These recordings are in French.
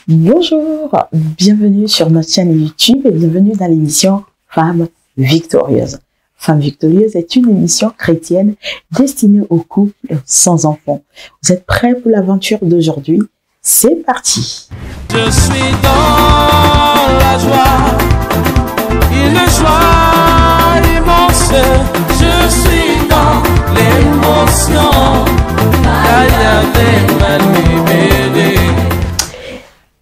Bonjour, bienvenue sur notre chaîne YouTube et bienvenue dans l'émission Femmes Victorieuses. Femmes Victorieuses est une émission chrétienne destinée aux couples sans enfants. Vous êtes prêts pour l'aventure d'aujourd'hui? C'est parti! Je suis dans la joie, une joie immense. Je suis dans l'émotion,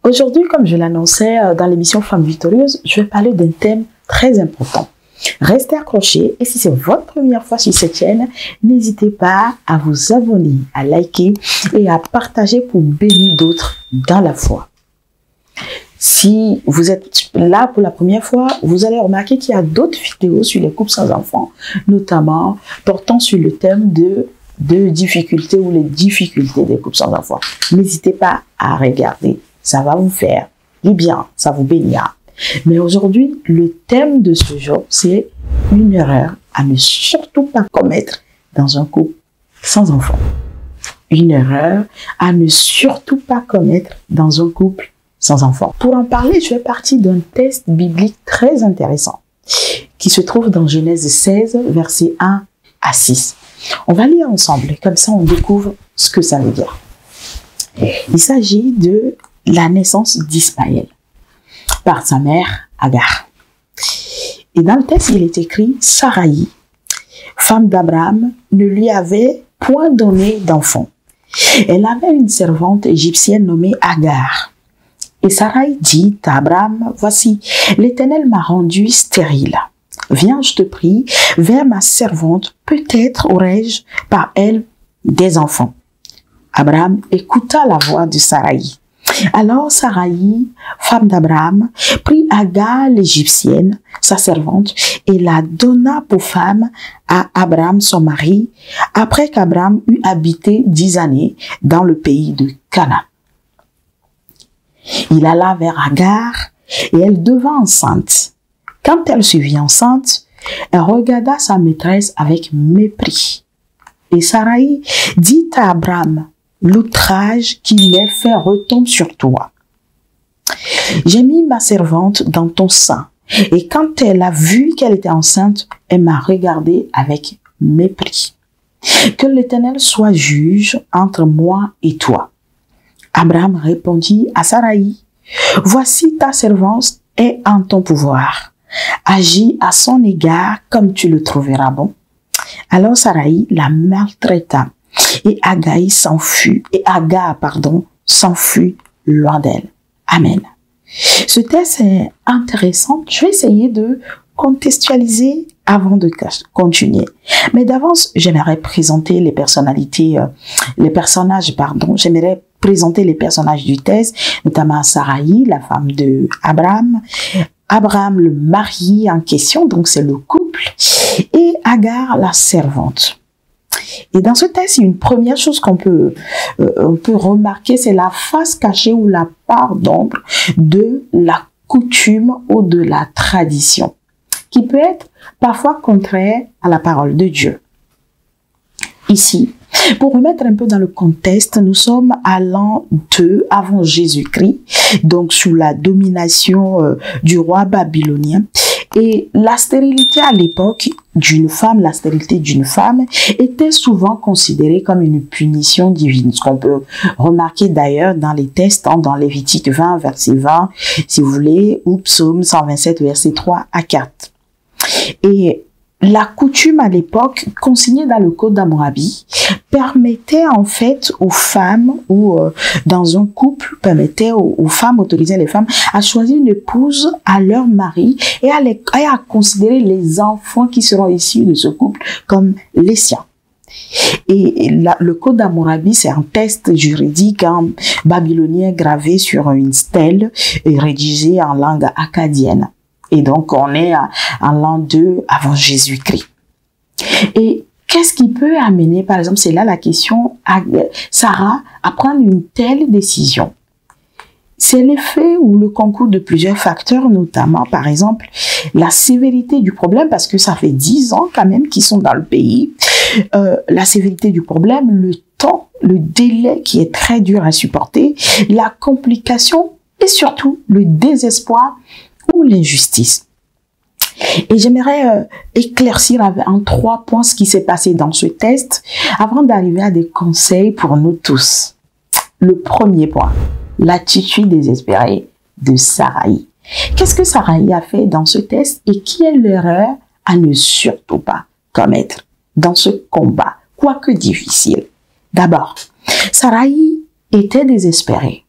Aujourd'hui, comme je l'annonçais dans l'émission Femmes Victorieuses, je vais parler d'un thème très important. Restez accrochés et si c'est votre première fois sur cette chaîne, n'hésitez pas à vous abonner, à liker et à partager pour bénir d'autres dans la foi. Si vous êtes là pour la première fois, vous allez remarquer qu'il y a d'autres vidéos sur les couples sans enfants, notamment portant sur le thème de difficultés ou les difficultés des couples sans enfants. N'hésitez pas à regarder, ça va vous faire du bien, ça vous bénira. Mais aujourd'hui, le thème de ce jour, c'est une erreur à ne surtout pas commettre dans un couple sans enfants. Une erreur à ne surtout pas commettre dans un couple sans enfants. Pour en parler, je vais partir d'un texte biblique très intéressant qui se trouve dans Genèse 16, versets 1 à 6. On va lire ensemble, comme ça on découvre ce que ça veut dire. Il s'agit de la naissance d'Ismaël par sa mère Agar. Et dans le texte, il est écrit « Saraï, femme d'Abraham, ne lui avait point donné d'enfant. Elle avait une servante égyptienne nommée Agar. Et Saraï dit à Abraham, « Voici, l'Éternel m'a rendu stérile. Viens, je te prie, vers ma servante, peut-être aurai-je par elle des enfants. » Abraham écouta la voix de Saraï. Alors Saraï, femme d'Abraham, prit Agar l'Égyptienne, sa servante, et la donna pour femme à Abraham son mari, après qu'Abraham eut habité 10 années dans le pays de Canaan. Il alla vers Agar, et elle devint enceinte. Quand elle se vit enceinte, elle regarda sa maîtresse avec mépris. Et Saraï dit à Abraham, « L'outrage qui m'est fait retombe sur toi. J'ai mis ma servante dans ton sein, et quand elle a vu qu'elle était enceinte, elle m'a regardé avec mépris. Que l'Éternel soit juge entre moi et toi. » Abraham répondit à Saraï, « Voici ta servante est en ton pouvoir. Agis à son égard comme tu le trouveras bon. » Alors Saraï la maltraita et Agar s'enfuit loin d'elle. Amen. Ce texte est intéressant. Je vais essayer de contextualiser avant de continuer. Mais d'avance, j'aimerais présenter j'aimerais présenter les personnages du texte, notamment Saraï, la femme de Abraham, Abraham, le mari en question, donc c'est le couple, et Agar, la servante. Et dans ce texte, une première chose qu'on peut remarquer, c'est la face cachée ou la part d'ombre de la coutume ou de la tradition, qui peut être parfois contraire à la parole de Dieu. Ici, pour remettre un peu dans le contexte, nous sommes à l'an 2 avant Jésus-Christ, donc sous la domination du roi babylonien. Et la stérilité à l'époque d'une femme, la stérilité d'une femme était souvent considérée comme une punition divine. Ce qu'on peut remarquer d'ailleurs dans les textes, dans Lévitique 20, verset 20, si vous voulez, ou Psaume 127, verset 3 à 4. Et la coutume à l'époque, consignée dans le Code d'Hammurabi, permettait en fait aux femmes, ou dans un couple, permettait aux femmes, autorisait les femmes à choisir une épouse à leur mari et à considérer les enfants qui seront issus de ce couple comme les siens. Et le Code d'Hammurabi, c'est un texte juridique babylonien gravé sur une stèle et rédigé en langue akkadienne. Et donc, on est en l'an 2 avant Jésus-Christ. Et qu'est-ce qui peut amener, par exemple, c'est là la question, Sarah, à prendre une telle décision? C'est l'effet ou le concours de plusieurs facteurs, notamment, par exemple, la sévérité du problème, parce que ça fait 10 ans quand même qu'ils sont dans le pays. La sévérité du problème, le temps, le délai qui est très dur à supporter, la complication et surtout le désespoir ou l'injustice. Et j'aimerais éclaircir en 3 points ce qui s'est passé dans ce test avant d'arriver à des conseils pour nous tous. Le premier point, l'attitude désespérée de Saraï. Qu'est-ce que Saraï a fait dans ce test et quelle est l'erreur à ne surtout pas commettre dans ce combat, quoique difficile? D'abord, Saraï était désespérée.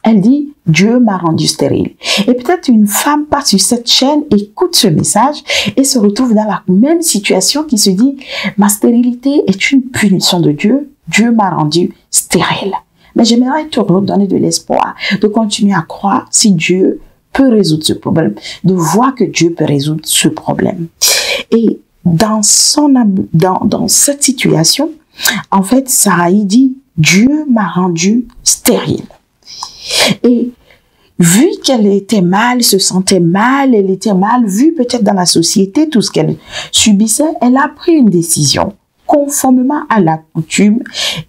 Elle dit, Dieu m'a rendu stérile. Et peut-être une femme passe sur cette chaîne, écoute ce message et se retrouve dans la même situation qui se dit, ma stérilité est une punition de Dieu. Dieu m'a rendu stérile. Mais j'aimerais te redonner de l'espoir, de continuer à croire si Dieu peut résoudre ce problème, de voir que Dieu peut résoudre ce problème. Et dans cette situation, en fait, Saraï dit, Dieu m'a rendu stérile. Et vu qu'elle était mal, se sentait mal, elle était mal vue peut-être dans la société, tout ce qu'elle subissait, elle a pris une décision conformément à la coutume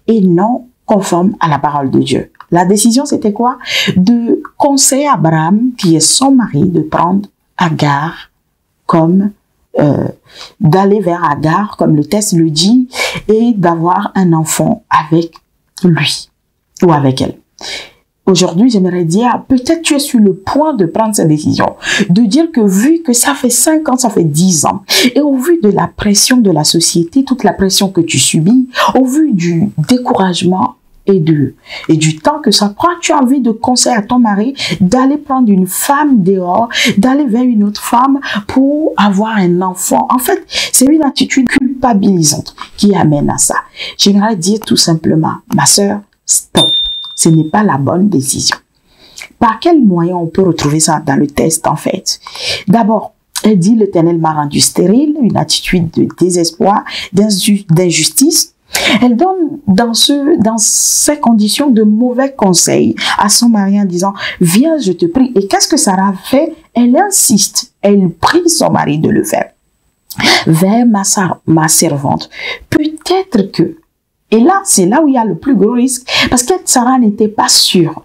et non conforme à la parole de Dieu. La décision, c'était quoi? De conseiller à Abraham, qui est son mari, de prendre Agar comme d'aller vers Agar, comme le texte le dit, et d'avoir un enfant avec lui ou avec elle. Aujourd'hui, j'aimerais dire, peut-être tu es sur le point de prendre cette décision, de dire que vu que ça fait 5 ans, ça fait 10 ans, et au vu de la pression de la société, toute la pression que tu subis, au vu du découragement et du temps que ça prend, tu as envie de conseiller à ton mari d'aller prendre une femme dehors, d'aller vers une autre femme pour avoir un enfant. En fait, c'est une attitude culpabilisante qui amène à ça. J'aimerais dire tout simplement, ma sœur, stop. Ce n'est pas la bonne décision. Par quel moyen on peut retrouver ça dans le test, en fait? D'abord, elle dit, l'Éternel m'a rendu stérile, une attitude de désespoir, d'injustice. Elle donne dans ces conditions de mauvais conseils à son mari en disant, viens, je te prie. Et qu'est-ce que Sarah fait? Elle insiste, elle prie son mari de le faire. Vers ma servante. Peut-être que, et là, c'est là où il y a le plus gros risque, parce que Sarah n'était pas sûre.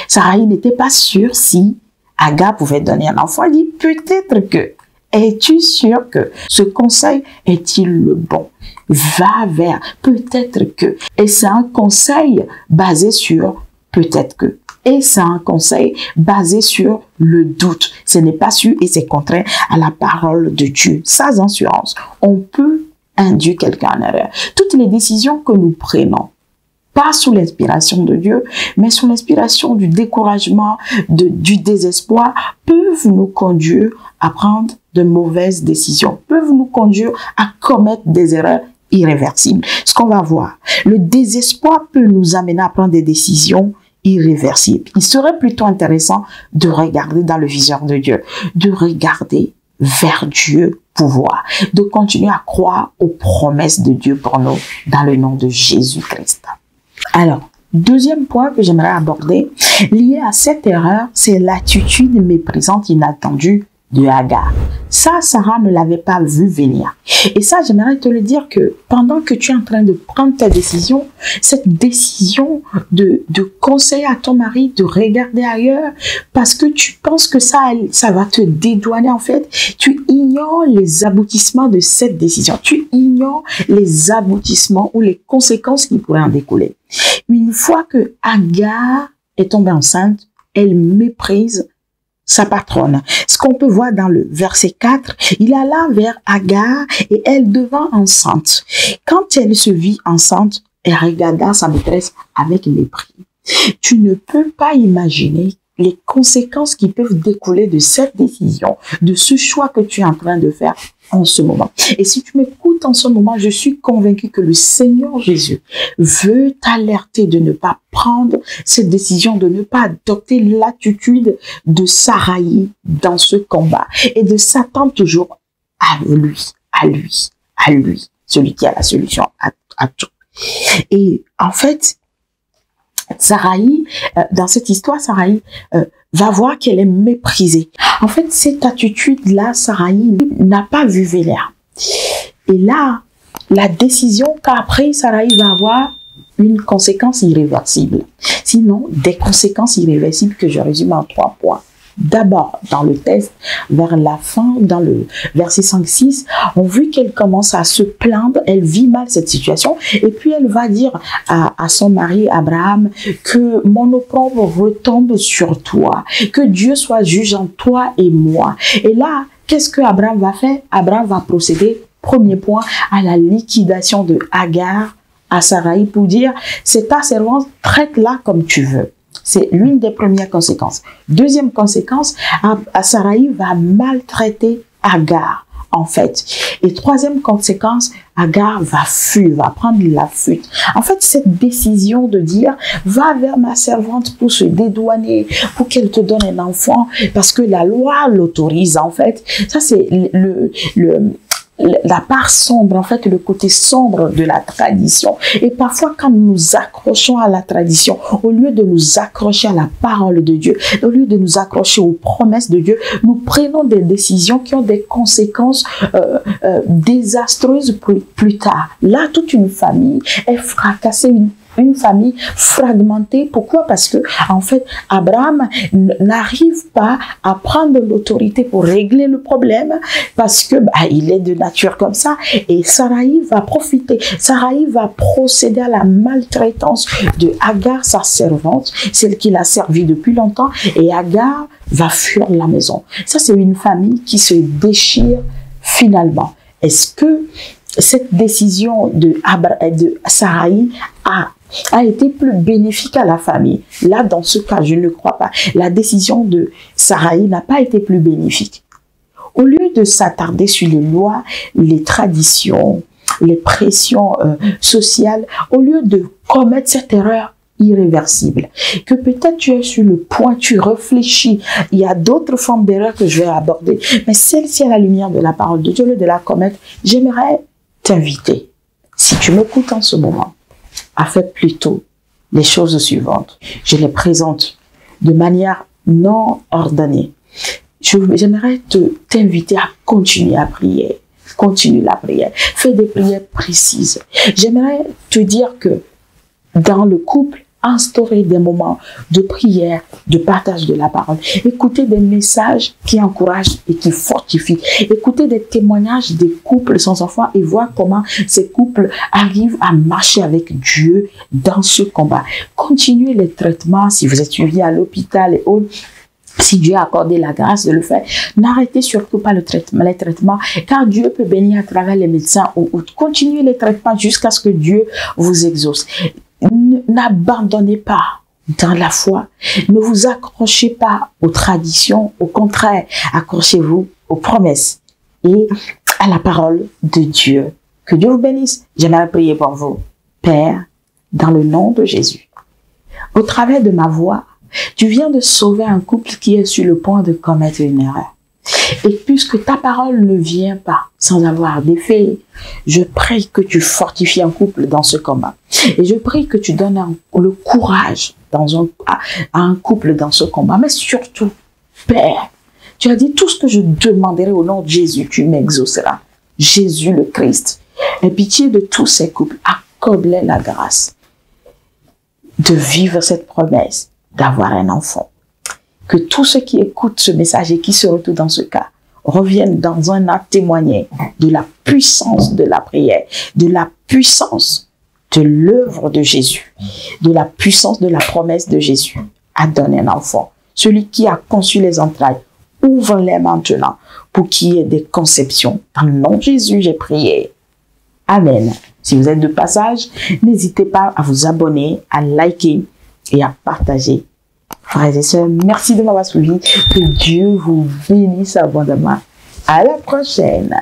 Saraï n'était pas sûre si Agar pouvait donner un enfant. Elle dit, peut-être que, es-tu sûr que ce conseil est-il le bon? Va vers, peut-être que. Et c'est un conseil basé sur peut-être que. Et c'est un conseil basé sur le doute. Ce n'est pas sûr et c'est contraire à la parole de Dieu. Sans assurance, on peut induire quelqu'un en erreur. Toutes les décisions que nous prenons, pas sous l'inspiration de Dieu, mais sous l'inspiration du découragement, du désespoir, peuvent nous conduire à prendre de mauvaises décisions, peuvent nous conduire à commettre des erreurs irréversibles. Ce qu'on va voir, le désespoir peut nous amener à prendre des décisions irréversibles. Il serait plutôt intéressant de regarder dans le viseur de Dieu, de regarder vers Dieu pouvoir, de continuer à croire aux promesses de Dieu pour nous dans le nom de Jésus-Christ. Alors, deuxième point que j'aimerais aborder, lié à cette erreur, c'est l'attitude méprisante inattendue de Agar. Ça, Sarah ne l'avait pas vu venir. Et ça, j'aimerais te le dire que pendant que tu es en train de prendre ta décision, cette décision de conseiller à ton mari de regarder ailleurs parce que tu penses que ça va te dédouaner, en fait, tu ignores les aboutissements de cette décision. Tu ignores les aboutissements ou les conséquences qui pourraient en découler. Une fois que Agar est tombée enceinte, elle méprise sa patronne. Ce qu'on peut voir dans le verset 4, il alla vers Agar et elle devint enceinte. Quand elle se vit enceinte, elle regarda sa maîtresse avec mépris. Tu ne peux pas imaginer les conséquences qui peuvent découler de cette décision, de ce choix que tu es en train de faire en ce moment. Et si tu m'écoutes en ce moment, je suis convaincue que le Seigneur Jésus veut t'alerter de ne pas prendre cette décision, de ne pas adopter l'attitude de Saraï dans ce combat et de s'attendre toujours à lui, celui qui a la solution à tout. Et en fait, Saraï, dans cette histoire, Saraï va voir qu'elle est méprisée. En fait, cette attitude-là, Saraï n'a pas vu venir. Et là, la décision qu'a prise Saraï va avoir une conséquence irréversible. Sinon, des conséquences irréversibles que je résume en 3 points. D'abord, dans le texte, vers la fin, dans le verset 5-6, on voit qu'elle commence à se plaindre, elle vit mal cette situation, et puis elle va dire à son mari Abraham que mon opprobre retombe sur toi, que Dieu soit juge en toi et moi. Et là, qu'est-ce que Abraham va faire? Abraham va procéder, premier point, à la liquidation de Agar à Sarai pour dire, c'est ta servante, traite-la comme tu veux. C'est l'une des premières conséquences. Deuxième conséquence, Sarai va maltraiter Agar, en fait. Et troisième conséquence, Agar va fuir, va prendre la fuite. En fait, cette décision de dire, va vers ma servante pour se dédouaner, pour qu'elle te donne un enfant, parce que la loi l'autorise, en fait. Ça, c'est la part sombre, en fait, le côté sombre de la tradition. Et parfois, quand nous nous accrochons à la tradition, au lieu de nous accrocher à la parole de Dieu, au lieu de nous accrocher aux promesses de Dieu, nous prenons des décisions qui ont des conséquences désastreuses plus tard. Là, toute une famille est fracassée, une famille fragmentée. Pourquoi? Parce que, en fait, Abraham n'arrive pas à prendre l'autorité pour régler le problème parce que il est de nature comme ça. Et Sarai va profiter. Sarai va procéder à la maltraitance de Agar, sa servante, celle qui l'a servi depuis longtemps. Et Agar va fuir la maison. Ça, c'est une famille qui se déchire finalement. Est-ce que cette décision de Sarai a été plus bénéfique à la famille? Là, dans ce cas, je ne crois pas. La décision de Sarai n'a pas été plus bénéfique. Au lieu de s'attarder sur les lois, les traditions, les pressions sociales, au lieu de commettre cette erreur irréversible, que peut-être tu es sur le point, tu réfléchis, il y a d'autres formes d'erreurs que je vais aborder, mais celle-ci à la lumière de la parole de Dieu, au lieu de la commettre, j'aimerais t'inviter, si tu m'écoutes en ce moment, à faire plutôt les choses suivantes. Je les présente de manière non ordonnée. J'aimerais t'inviter à continuer à prier. Continue la prière. Fais des prières précises. J'aimerais te dire que dans le couple, instaurer des moments de prière, de partage de la parole. Écouter des messages qui encouragent et qui fortifient. Écouter des témoignages des couples sans enfants et voir comment ces couples arrivent à marcher avec Dieu dans ce combat. Continuez les traitements si vous êtes suivi à l'hôpital et autres. Si Dieu a accordé la grâce de le faire, n'arrêtez surtout pas les traitements, car Dieu peut bénir à travers les médecins ou continuez les traitements jusqu'à ce que Dieu vous exauce. N'abandonnez pas dans la foi. Ne vous accrochez pas aux traditions. Au contraire, accrochez-vous aux promesses et à la parole de Dieu. Que Dieu vous bénisse. J'aimerais prier pour vous. Père, dans le nom de Jésus, au travers de ma voix, tu viens de sauver un couple qui est sur le point de commettre une erreur. Et puisque ta parole ne vient pas sans avoir d'effet, je prie que tu fortifies un couple dans ce combat. Et je prie que tu donnes le courage à un couple dans ce combat. Mais surtout, Père, tu as dit tout ce que je demanderai au nom de Jésus, tu m'exauceras. Jésus le Christ. Aie pitié de tous ces couples. Accorde-les la grâce de vivre cette promesse, d'avoir un enfant. Que tous ceux qui écoutent ce message et qui se retrouvent dans ce cas reviennent dans un acte témoigné de la puissance de la prière, de la puissance de l'œuvre de Jésus, de la puissance de la promesse de Jésus à donner un enfant. Celui qui a conçu les entrailles, ouvre-les maintenant pour qu'il y ait des conceptions. Dans le nom de Jésus, j'ai prié. Amen. Si vous êtes de passage, n'hésitez pas à vous abonner, à liker et à partager. Frères et sœurs, merci de m'avoir suivi. Que Dieu vous bénisse abondamment. À la prochaine.